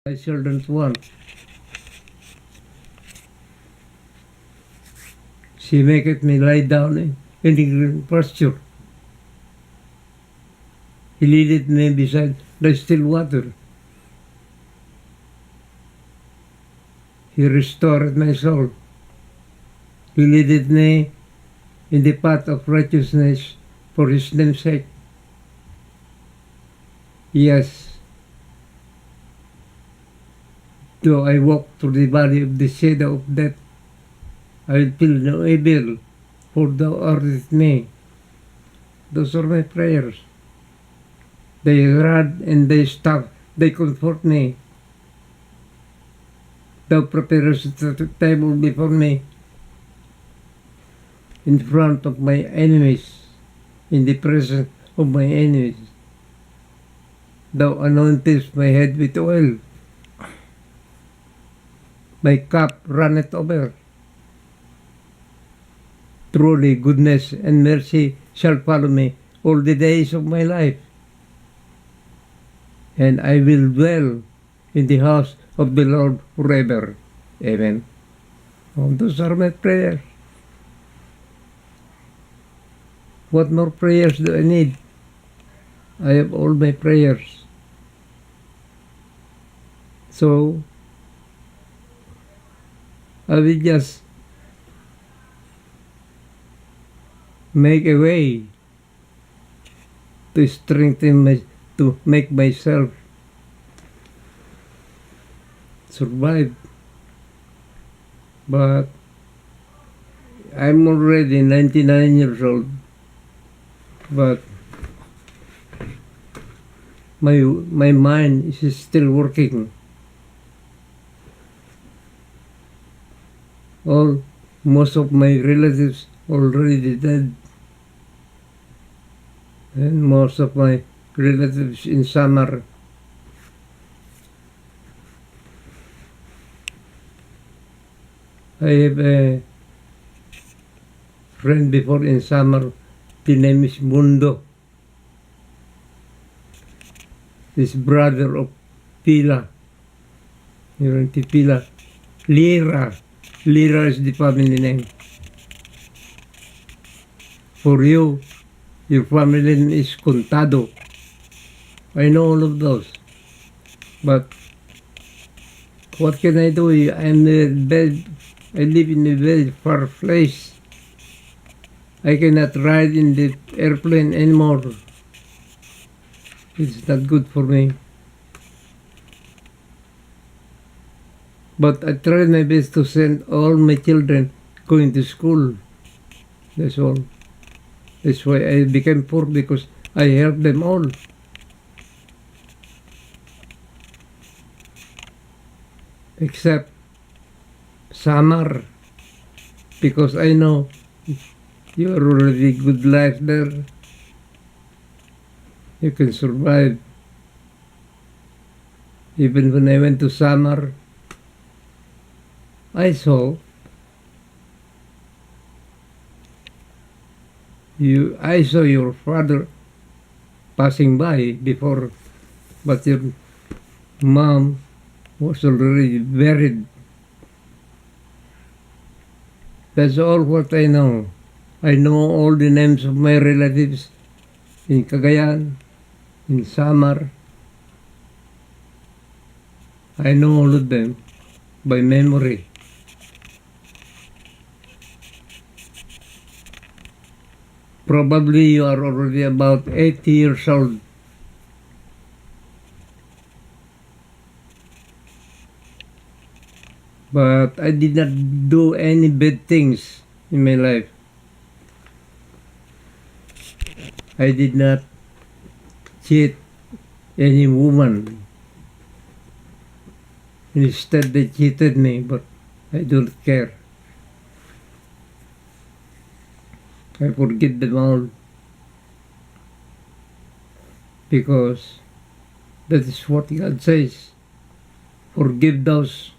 My children want. She maketh me lie down in the green pasture. He leadeth me beside the still water. He restored my soul. He leadeth me in the path of righteousness for his name's sake. Yes, though I walk through the valley of the shadow of death, I will feel no evil, for thou art with me. Those are my prayers. Thy rod and thy staff, they comfort me. Thou preparest a table before me in front of my enemies, in the presence of my enemies. Thou anointest my head with oil. My cup runneth over. Truly goodness and mercy shall follow me all the days of my life, and I will dwell in the house of the Lord forever. Amen. Oh, those are my prayers. What more prayers do I need? I have all my prayers. So, I will just make a way to strengthen to make myself survive. But I'm already 99 years old. But my mind is still working. Most of my relatives already dead, and most of my relatives in summer. I have a friend before in summer. The name is Mundo. This brother of Pila. You're in Pila. Lira. Lira is the family name. For you, your family name is Contado. I know all of those. But what can I do? I live in a very far place. I cannot ride in the airplane anymore. It's not good for me. But I tried my best to send all my children going to school. That's all. That's why I became poor, because I helped them all. Except summer, because I know you are already good life there. You can survive. Even when I went to summer, I saw your father passing by before, but your mom was already buried. That's all what I know. I know all the names of my relatives in Cagayan, in Samar. I know all of them by memory. Probably you are already about 80 years old. But I did not do any bad things in my life. I did not cheat any woman. Instead, they cheated me, but I don't care. I forgive them all, because that is what God says. Forgive those,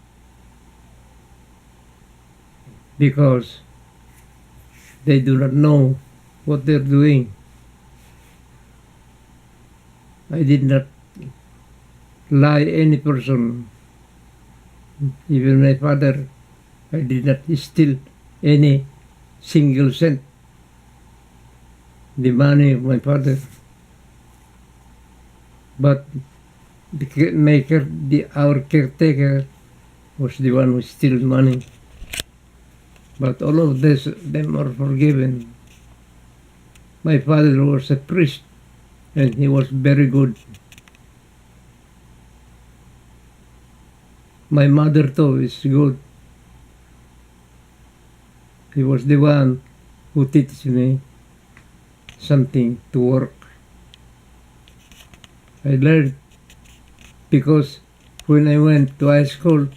because they do not know what they're doing. I did not lie any person Even my father, I did not steal any single cent. The money of my father. But our caretaker was the one who steal money. But all of them are forgiven. My father was a priest, and he was very good. My mother too is good. He was the one who teach me something to work. I learned because when I went to high school,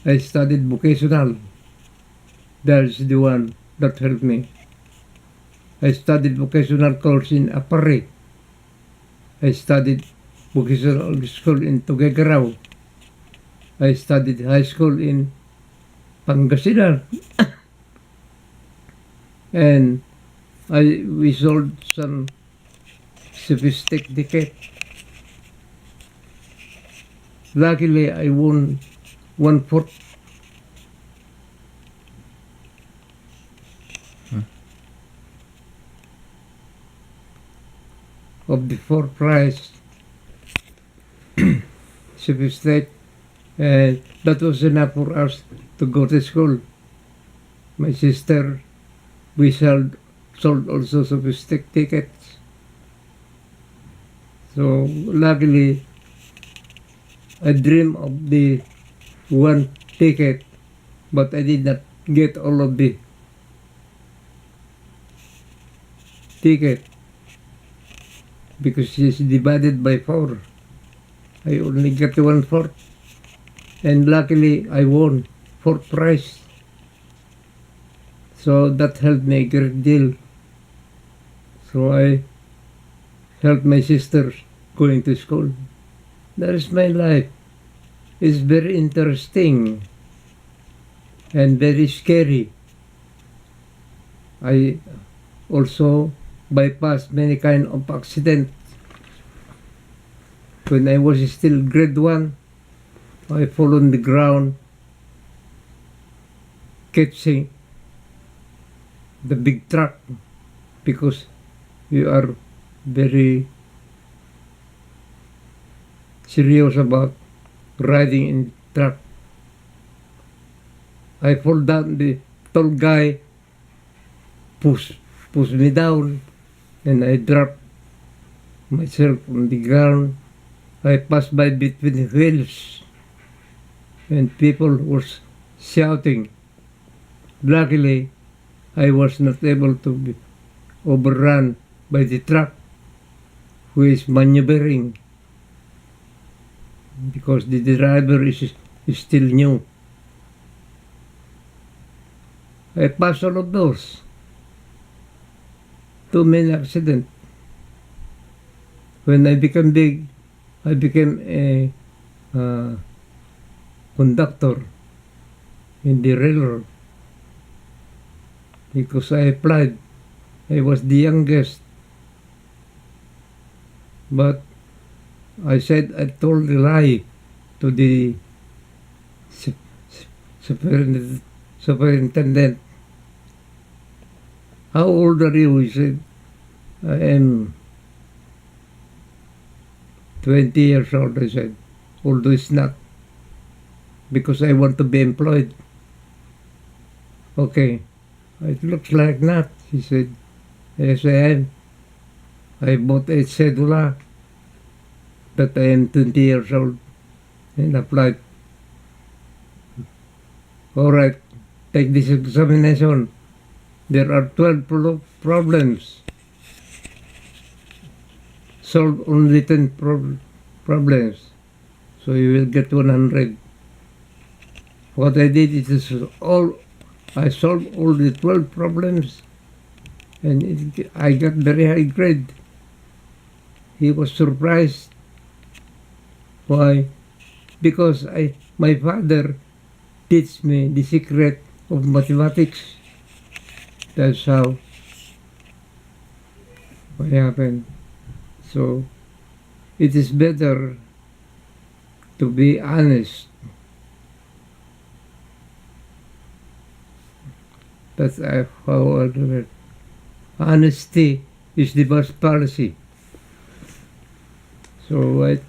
I studied vocational. That's the one that helped me. I studied vocational course in Apari. I studied vocational school in Tuguegarao. I studied high school in Pangasinan. And we sold some sophisticated. Luckily, I won 1/4. Of the 4 prize sophisticated, and that was enough for us to go to school. My sister, we sold also sophisticated tickets. So luckily, I dream of the one ticket, but I did not get all of the ticket because it's divided by 4. I only got 1/4, and luckily I won 4th prize. So that helped me a great deal. So I helped my sisters going to school. That is my life. It's very interesting and very scary. I also bypassed many kind of accidents. When I was still grade 1, I fall on the ground catching the big truck because we are very serious about riding in truck. I fall down, the tall guy push me down, and I drop myself on the ground. I passed by between the wheels, and people was shouting. Luckily, I was not able to be overrun by the truck, who is maneuvering, because the driver is still new. I passed all of those. Too many accidents. When I became big, I became a conductor in the railroad because I applied. I was the youngest, but I told a lie to the superintendent. How old are you? He said, I am 20 years old, I said, although it's not, because I want to be employed. Okay, it looks like not, he said. Yes, I am. I bought a cedula that I am 20 years old and applied. All right, take this examination. There are 12 problems. Solve only 10 problems. So you will get 100. What I did is I solved all the 12 problems, and I got very high grade. He was surprised. Why? Because my father teach me the secret of mathematics. That's how what happened. So it is better to be honest That's how I do it. Honesty is the best policy. So I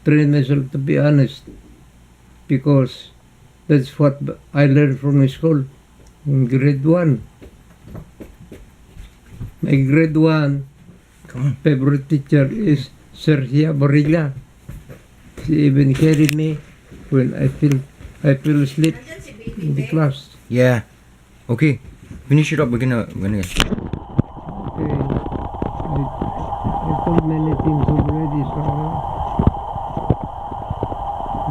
train myself to be honest because that's what I learned from my school in grade 1. My grade 1 favorite teacher is Sergia Barilla. She even carried me when I feel asleep in the class. Yeah. Okay. Finish it up. We're gonna. Okay. I told many things already, Sarah.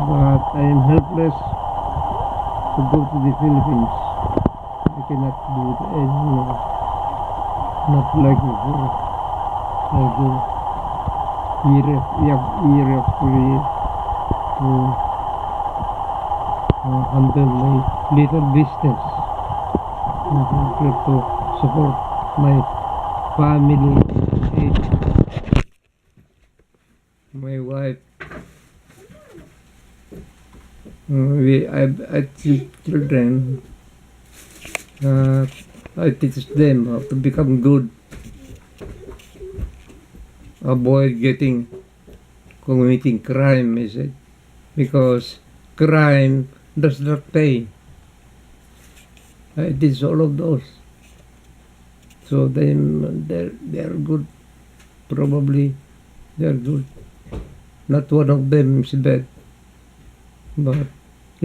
But I am helpless to go to the Philippines. I cannot do it anymore. Not like before. I go year after year to handle my little business. To support my family, my wife. I teach children. I teach them how to become good. Avoid committing crime, I said, because crime does not pay. I did all of those. So they're good. Probably they're good. Not one of them is bad. But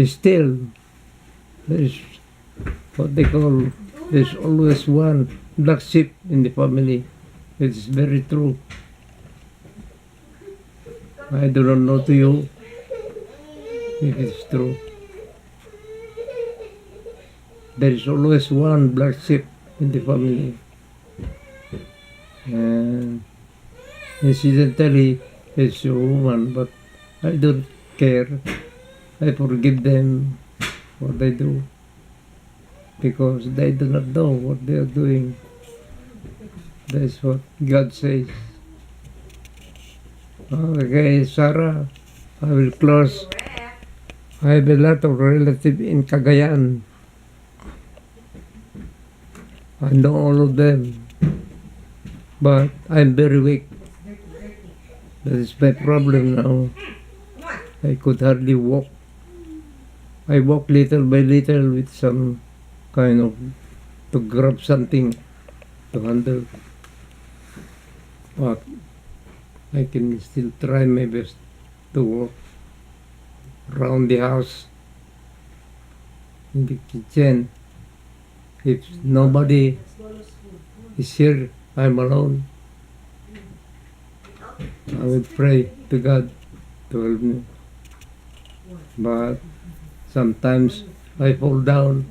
still, there's what they call, there's always one black sheep in the family. It's very true. I do not know to you if it's true. There is always one black sheep in the family. And incidentally, it's a woman, but I don't care. I forgive them what they do because they do not know what they are doing. That's what God says. Okay, Sarah, I will close. I have a lot of relatives in Cagayan. I know all of them, but I'm very weak. That is my problem now. I could hardly walk. I walk little by little with some kind of, to grab something to handle. But I can still try my best to walk around the house, in the kitchen. If nobody is here, I'm alone. I will pray to God to help me. But sometimes I fall down.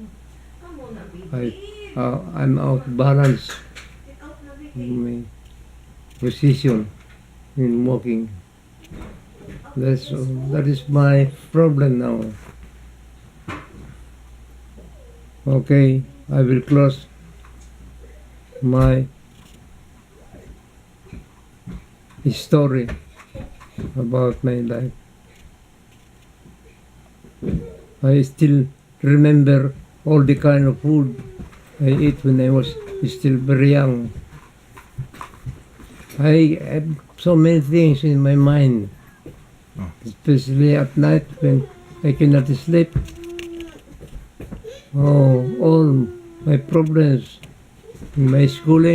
I'm out of balance in my position in walking. That is my problem now. Okay, I will close my story about my life. I still remember all the kind of food I ate when I was still very young. I have so many things in my mind, especially at night when I cannot sleep. Oh, all my problems in my school.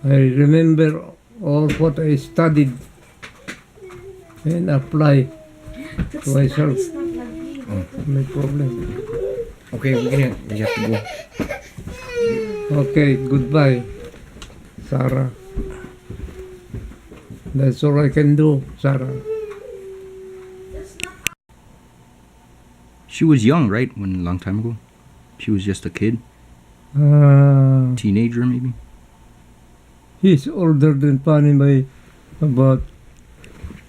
I remember all what I studied and apply to myself. My problem. Okay, we have to go. Okay, goodbye, Sarah. That's all I can do, Sarah. She was young, right? When a long time ago. She was just a kid, teenager maybe. He's older than Pani by about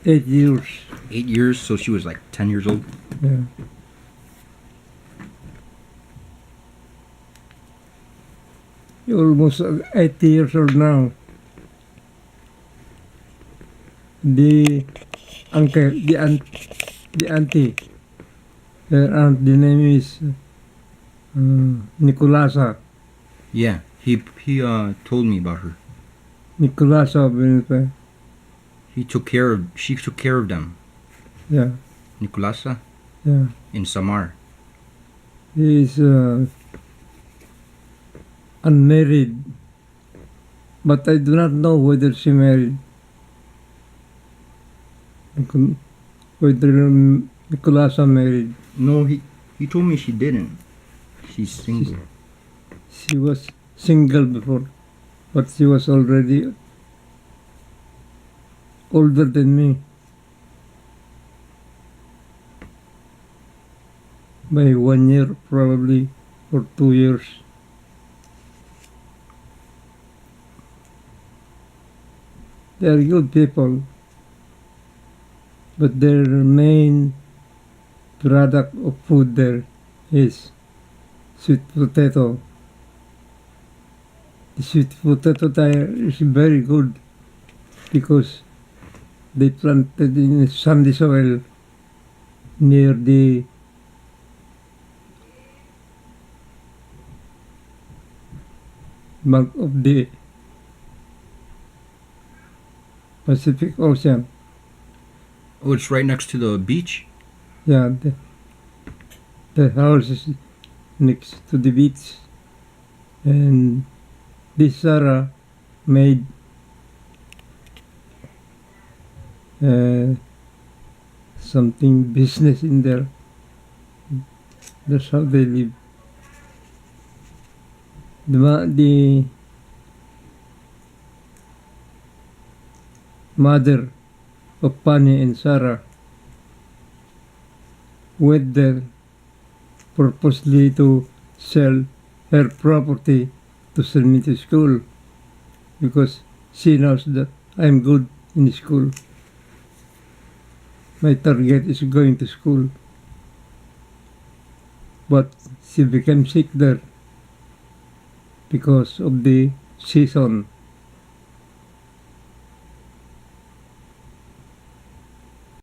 8 years. 8 years, so she was like 10 years old. Yeah. You're almost 80 years old now. The uncle, the auntie Her aunt, the name is Nicolasa. Yeah, he told me about her. Nicolasa Benpe. She took care of them. Yeah, Nicolasa yeah. in Samar. He is unmarried, but I do not know whether she married. Whether Nicolasa married. No, he told me she didn't. She's single. She was single before, but she was already older than me by 1 year probably, or 2 years. They are good people, but their main product of food there is sweet potato. The sweet potato there is very good because they planted in sandy soil near the bank of the Pacific Ocean. Oh, it's right next to the beach. Yeah, the house is next to the beach, and this Sarah made something business in there. That's how they live. The mother of Pani and Sarah went there purposely to sell her property to send me to school because she knows that I'm good in school. My target is going to school. But she became sick there because of the season.